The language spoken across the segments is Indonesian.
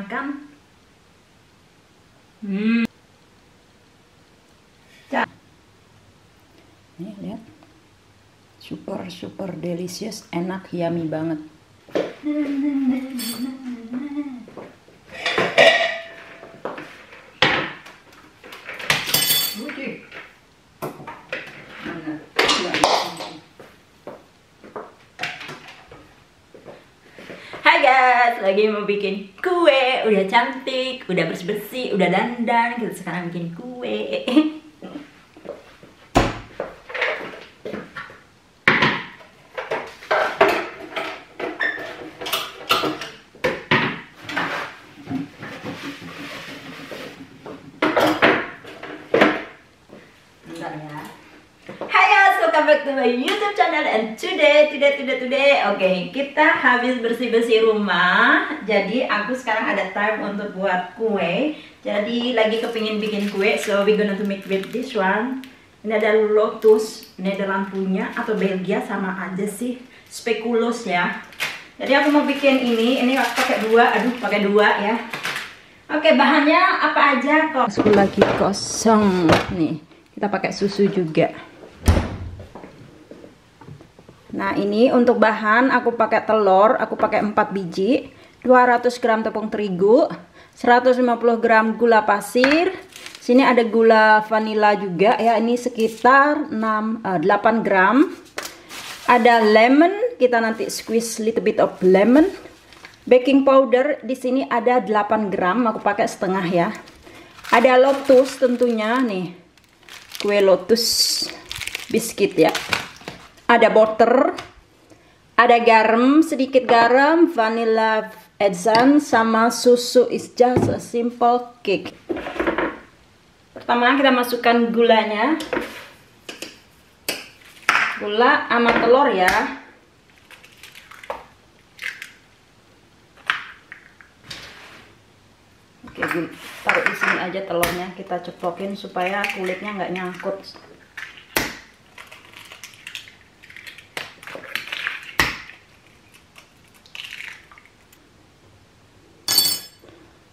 makan. Nih lihat, super delicious, enak, yummy banget. Hai guys, lagi mau bikin kue. Udah cantik, udah bersih-bersih, udah dandan. Kita sekarang bikin kue. Bentar ya. Hai guys, welcome back to my YouTube channel. And today, oke, kita habis bersih-bersih rumah. Jadi aku sekarang ada time untuk buat kue. Jadi lagi kepingin bikin kue, so we gonna to make with this one. Ini ada lotus, ini ada lampunya atau Belgia, sama aja sih, speculoos ya. Jadi aku mau bikin ini pakai dua ya. Oke, bahannya apa aja kok? Aku lagi kosong nih. Kita pakai susu juga. Nah, ini untuk bahan aku pakai telur, aku pakai 4 biji, 200 gram tepung terigu, 150 gram gula pasir. Sini ada gula vanila juga ya, ini sekitar 8 gram. Ada lemon, kita nanti squeeze little bit of lemon. Baking powder di sini ada 8 gram, aku pakai setengah ya. Ada lotus tentunya nih. Kue lotus biskuit ya. Ada butter, ada garam, sedikit garam, vanilla essence, sama susu. Is just a simple cake. Pertama kita masukkan gulanya, gula sama telur ya. Oke, taruh di sini aja telurnya, kita ceplokin supaya kulitnya nggak nyangkut.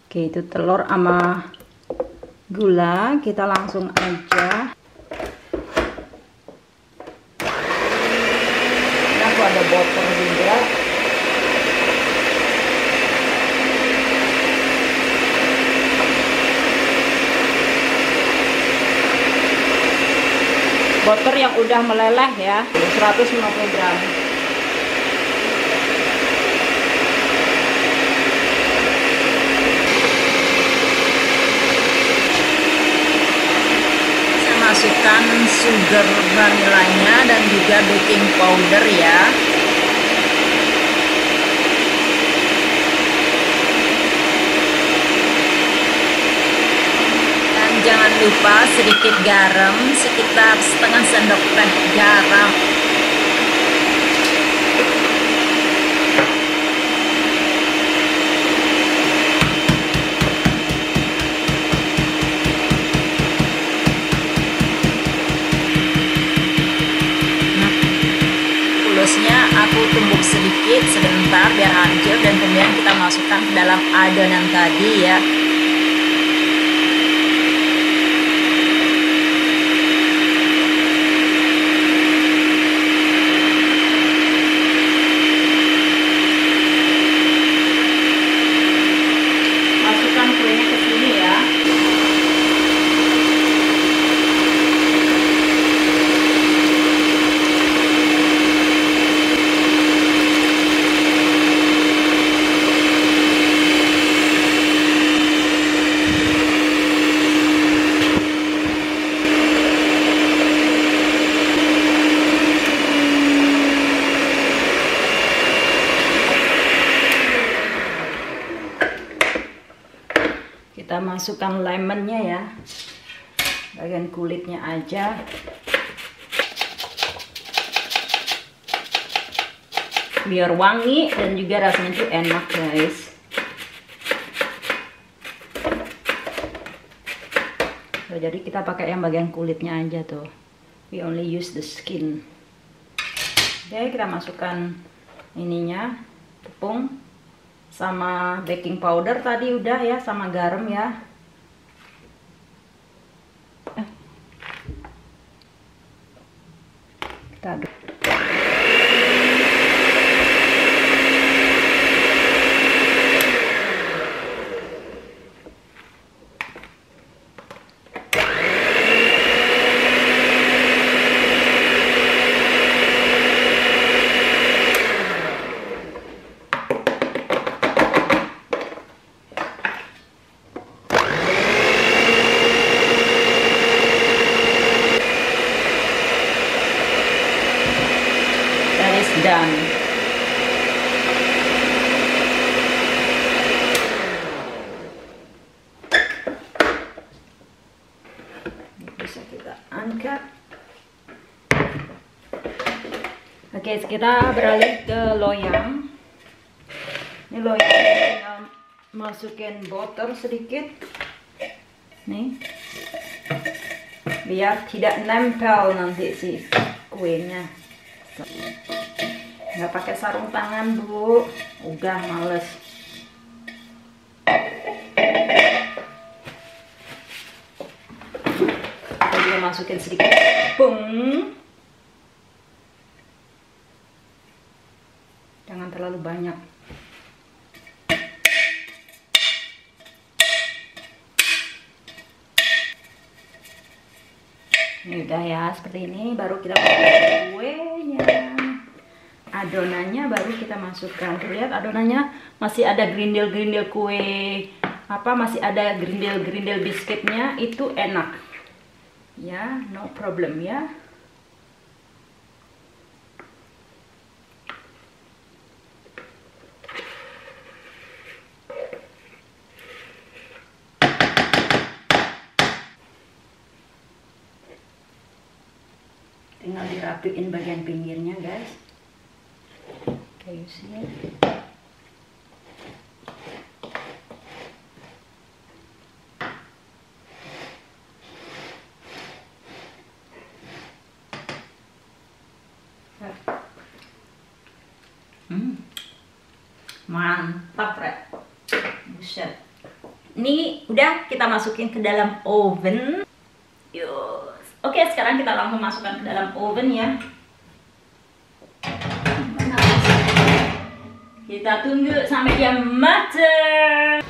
Oke, itu telur sama gula, kita langsung aja. Ini aku ada butter juga. Butter yang udah meleleh ya, 150 gram. Masukkan sugar vanilanya dan juga baking powder ya. Dan jangan lupa sedikit garam, sekitar setengah sendok teh garam. Aku tumbuk sedikit sebentar biar hancur, dan kemudian kita masukkan ke dalam adonan tadi ya. Masukkan kuenya ke sini ya. Kita masukkan lemonnya ya, bagian kulitnya aja. Biar wangi dan juga rasanya tuh enak guys. Jadi kita pakai yang bagian kulitnya aja tuh. We only use the skin. Oke, kita masukkan ininya, tepung sama baking powder tadi udah ya, sama garam ya. Kita aduk. Done. Bisa kita angkat. Oke, kita beralih ke loyang. Ini loyang tinggal masukin butter sedikit. Nih. Biar tidak nempel nanti si kuenya. Nggak pakai sarung tangan, Bu. Udah males. Kita juga masukin sedikit tepung. Jangan terlalu banyak. Ini udah ya, seperti ini. Baru kita pakai kuenya. Adonannya baru kita masukkan. Lihat adonannya masih ada gerindil-gerindil kue, masih ada gerindil-gerindil biskuitnya, itu enak ya, no problem ya. Tinggal dirapiin bagian pinggirnya, guys. You see it? Mantap, Red. Buset. Ini udah kita masukin ke dalam oven. Yus. Oke, sekarang kita langsung masukkan ke dalam oven ya. Kita tunggu sampai dia matang.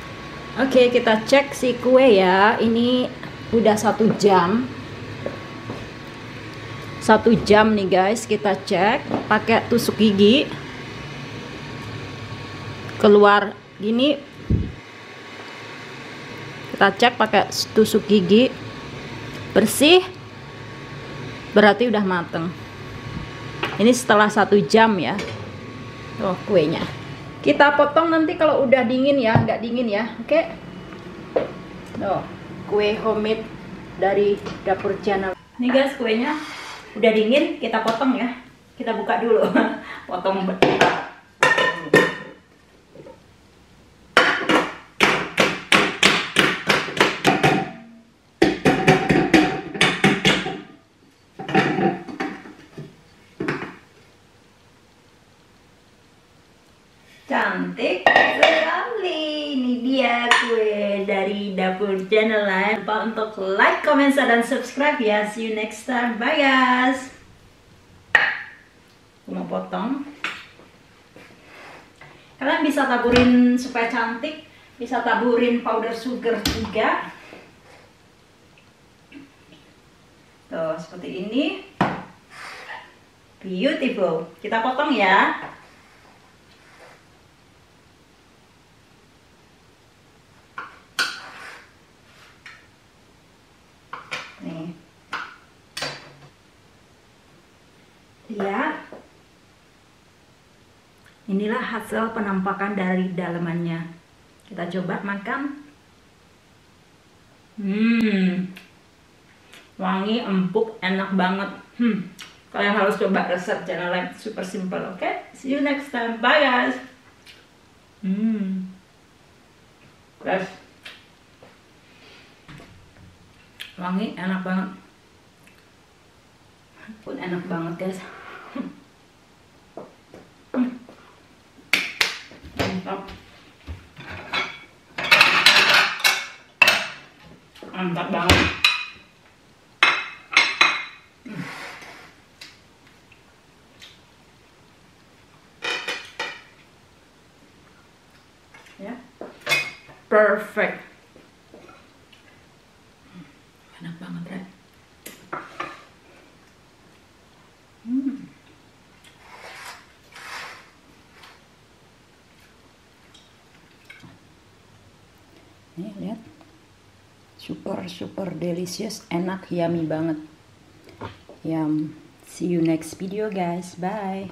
Oke, kita cek si kue ya. Ini udah 1 jam. 1 jam nih guys, kita cek pakai tusuk gigi. Keluar gini. Kita cek pakai tusuk gigi. Bersih. Berarti udah mateng. Ini setelah 1 jam ya. Oh, kuenya. Kita potong nanti kalau udah dingin ya, nggak dingin ya, oke? Oh, kue homemade dari dapur channel. Nih guys, kuenya udah dingin, kita potong ya. Kita buka dulu, potong bentar. Cantik sekali. Ini dia kue dari dapur channel. Jangan lupa untuk like, comment, dan subscribe ya. See you next time. Bye guys. Aku mau potong. Kalian bisa taburin supaya cantik. Bisa taburin powder sugar juga. Tuh, seperti ini. Beautiful. Kita potong ya. Nih. Lihat. Inilah hasil penampakan dari dalamannya. Kita coba makan. Wangi, empuk, enak banget. Kalian harus coba resep channel lain, super simple, oke? See you next time. Bye guys. Guys. Wangi, enak banget. Pun enak banget guys. Mantap. Mantap banget. Ya, perfect. Enak banget, Red. Nih, lihat. Super delicious, enak, yummy banget. See you next video guys. Bye.